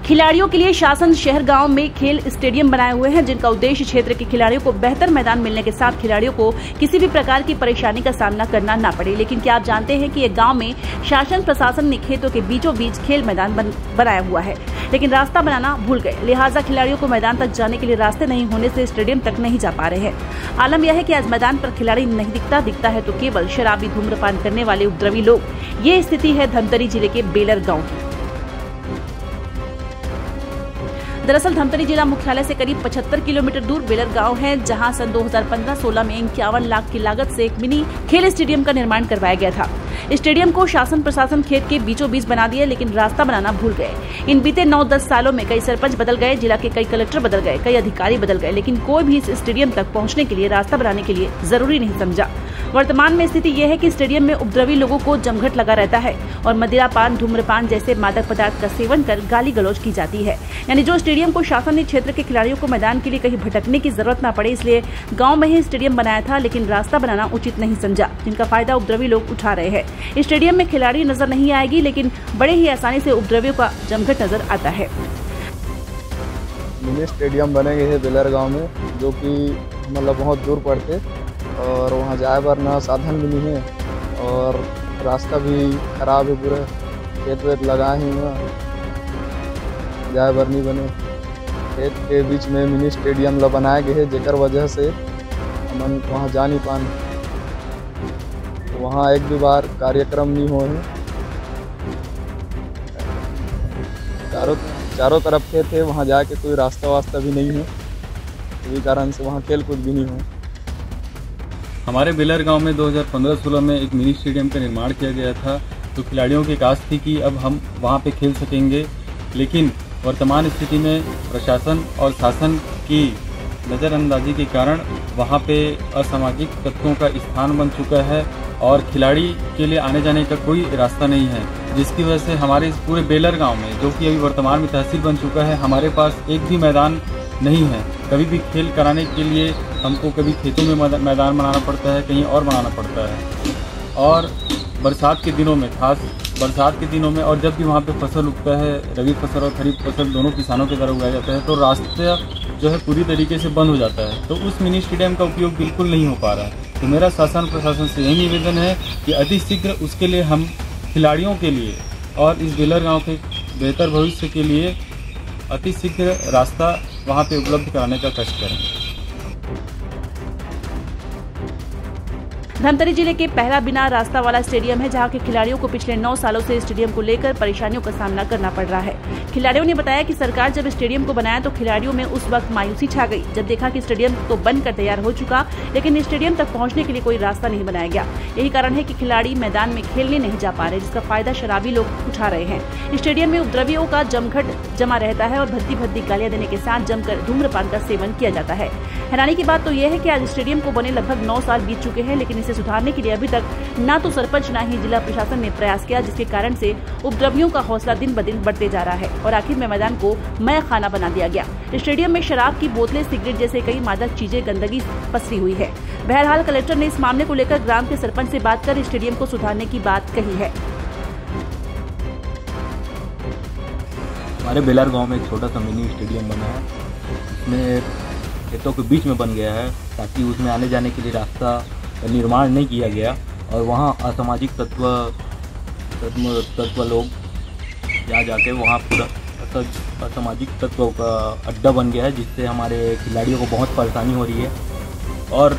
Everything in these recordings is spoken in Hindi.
खिलाड़ियों के लिए शासन शहर गांव में खेल स्टेडियम बनाए हुए हैं, जिनका उद्देश्य क्षेत्र के खिलाड़ियों को बेहतर मैदान मिलने के साथ खिलाड़ियों को किसी भी प्रकार की परेशानी का सामना करना ना पड़े। लेकिन क्या आप जानते हैं कि ये गांव में शासन प्रशासन ने खेतों के बीचों बीच खेल मैदान बनाया हुआ है, लेकिन रास्ता बनाना भूल गए। लिहाजा खिलाड़ियों को मैदान तक जाने के लिए रास्ते नहीं होने से स्टेडियम तक नहीं जा पा रहे हैं। आलम यह है कि आज मैदान पर खिलाड़ी नहीं दिखता है तो केवल शराबी धूम्रपान करने वाले उपद्रवी लोग। ये स्थिति है धमतरी जिले के बेलर गाँव की। दरअसल धमतरी जिला मुख्यालय से करीब 75 किलोमीटर दूर बेलर गांव है, जहां सन 2015-16 में 51 लाख की लागत से एक मिनी खेल स्टेडियम का निर्माण करवाया गया था। स्टेडियम को शासन प्रशासन खेत के बीचों बीच बना दिए, लेकिन रास्ता बनाना भूल गए। इन बीते 9-10 सालों में कई सरपंच बदल गए, जिला के कई कलेक्टर बदल गए, कई अधिकारी बदल गए, लेकिन कोई भी इस स्टेडियम तक पहुँचने के लिए रास्ता बनाने के लिए जरूरी नहीं समझा। वर्तमान में स्थिति यह है कि स्टेडियम में उपद्रवी लोगों को जमघट लगा रहता है और मदिरापान, धूम्रपान जैसे मादक पदार्थ का सेवन कर गाली गलौज की जाती है। यानी जो स्टेडियम को शासन ने क्षेत्र के खिलाड़ियों को मैदान के लिए कहीं भटकने की जरूरत न पड़े, इसलिए गांव में ही स्टेडियम बनाया था, लेकिन रास्ता बनाना उचित नहीं समझा, जिनका फायदा उपद्रवी लोग उठा रहे हैं। स्टेडियम में खिलाड़ी नजर नहीं आएगी, लेकिन बड़े ही आसानी से उपद्रवियों का जमघट नजर आता है। मिनी स्टेडियम बनेंगे है बेलर गाँव में, जो कि मतलब बहुत दूर पड़ते और वहाँ जाए पर ना साधन भी नहीं है और रास्ता भी खराब है, पूरा खेत वेत लगाए हैं, जाए बर नहीं बने। खेत के बीच में मिनी स्टेडियम ला बनाए गए है, जेकर वजह से हम वहाँ जा नहीं पान। वहाँ एक भी बार कार्यक्रम नहीं हो है। चारों तरफ खेत है, वहाँ जाके कोई रास्ता वास्ता भी नहीं है, इसी कारण से वहाँ खेल कूद भी नहीं हो। हमारे बेलर गांव में 2015-16 में एक मिनी स्टेडियम का निर्माण किया गया था, तो खिलाड़ियों की आस थी कि अब हम वहां पे खेल सकेंगे। लेकिन वर्तमान स्थिति में प्रशासन और शासन की नज़रअंदाजी के कारण वहां पे असामाजिक तत्वों का स्थान बन चुका है और खिलाड़ी के लिए आने जाने का कोई रास्ता नहीं है, जिसकी वजह से हमारे इस पूरे बेलर गाँव में, जो कि अभी वर्तमान में तहसील बन चुका है, हमारे पास एक भी मैदान नहीं है। कभी भी खेल कराने के लिए हमको कभी खेतों में मैदान बनाना पड़ता है, कहीं और बनाना पड़ता है। और बरसात के दिनों में, खास बरसात के दिनों में, और जब भी वहाँ पे फसल उगता है, रबी फसल और खरीफ फसल दोनों किसानों के द्वारा उगाया जाता है, तो रास्ता जो है पूरी तरीके से बंद हो जाता है। तो उस मिनी स्टेडियम का उपयोग बिल्कुल नहीं हो पा रहा है। तो मेरा शासन प्रशासन से यही निवेदन है कि अति शीघ्र उसके लिए हम खिलाड़ियों के लिए और इस बेलर गाँव के बेहतर भविष्य के लिए अति शीघ्र रास्ता वहाँ पे उपलब्ध कराने का कष्ट करें। धमतरी जिले के पहला बिना रास्ता वाला स्टेडियम है, जहां के खिलाड़ियों को पिछले 9 सालों से स्टेडियम को लेकर परेशानियों का सामना करना पड़ रहा है। खिलाड़ियों ने बताया कि सरकार जब स्टेडियम को बनाया तो खिलाड़ियों में उस वक्त मायूसी छा गई, जब देखा कि स्टेडियम तो बनकर तैयार हो चुका, लेकिन स्टेडियम तक पहुंचने के लिए कोई रास्ता नहीं बनाया गया। यही कारण है कि खिलाड़ी मैदान में खेलने नहीं जा पा रहे, जिसका फायदा शराबी लोग उठा रहे हैं। स्टेडियम में उपद्रवियों का जमघट जमा रहता है और भद्दी गालियां देने के साथ जमकर धूम्रपान का सेवन किया जाता है। हैरानी की बात तो यह है कि आज स्टेडियम को बने लगभग 9 साल बीत चुके हैं, लेकिन इसे सुधारने के लिए अभी तक ना तो सरपंच ना ही जिला प्रशासन ने प्रयास किया, जिसके कारण से उपद्रवियों का हौसला दिन ब दिन बढ़ते जा रहा है और आखिर में मैदान को मैं खाना बना दिया गया। स्टेडियम में शराब की बोतलें, सिगरेट जैसे कई मादक चीजें, गंदगी पसरी हुई है। बहरहाल कलेक्टर ने इस मामले को लेकर ग्राम के सरपंच से बात कर स्टेडियम को सुधारने की बात कही है। हमारे बेलर गांव में एक छोटा सा मिनी स्टेडियम बना है, उसमें खेतों के बीच में बन गया है, ताकि उसमें आने जाने के लिए रास्ता का निर्माण नहीं किया गया और वहाँ असामाजिक तत्व लोग जाके वहाँ पूरा असामाजिक तत्वों का अड्डा बन गया है, जिससे हमारे खिलाड़ियों को बहुत परेशानी हो रही है। और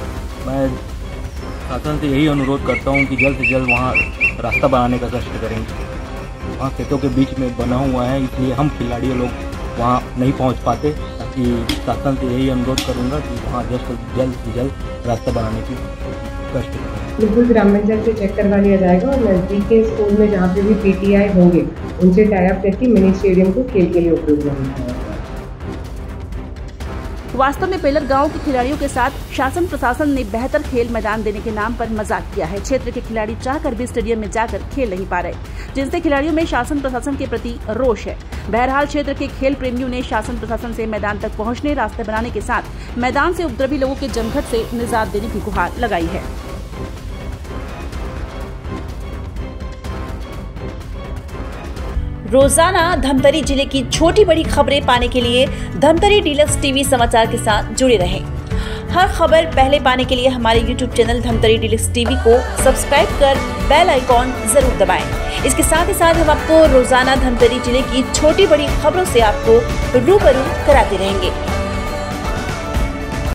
मैं शासन से यही अनुरोध करता हूँ कि जल्द से जल्द वहाँ रास्ता बनाने का कष्ट करेंगे। वहाँ खेतों के बीच में बना हुआ है, इसलिए हम खिलाड़ी लोग वहाँ नहीं पहुँच पाते। ताकि शासन से यही अनुरोध करूँगा कि वहाँ जल्द से जल्द रास्ता बनाने की कष्ट करें। बिल्कुल ग्राम पंचायत से चेक करवा लिया जाएगा और नज़दीक के स्कूल में जहाँ पे भी पीटीआई होंगे उनसे टाई अप करके मिनी स्टेडियम को खेल के लिए उपयोग करना है। वास्तव में बेलर गांव के खिलाड़ियों के साथ शासन प्रशासन ने बेहतर खेल मैदान देने के नाम पर मजाक किया है। क्षेत्र के खिलाड़ी चाहकर भी स्टेडियम में जाकर खेल नहीं पा रहे, जिससे खिलाड़ियों में शासन प्रशासन के प्रति रोष है। बहरहाल क्षेत्र के खेल प्रेमियों ने शासन प्रशासन से मैदान तक पहुंचने, रास्ते बनाने के साथ मैदान से उपद्रवी लोगों के जमघट से निजात देने की गुहार लगाई है। रोजाना धमतरी जिले की छोटी बड़ी खबरें पाने के लिए धमतरी डीलक्स टीवी समाचार के साथ जुड़े रहें। हर खबर पहले पाने के लिए हमारे YouTube channel Dhamtari deluxe TV को सब्सक्राइब कर बेल आइकॉन जरूर दबाएं। इसके साथ ही साथ हम आपको रोजाना धमतरी जिले की छोटी बड़ी खबरों से आपको रूबरू कराते रहेंगे।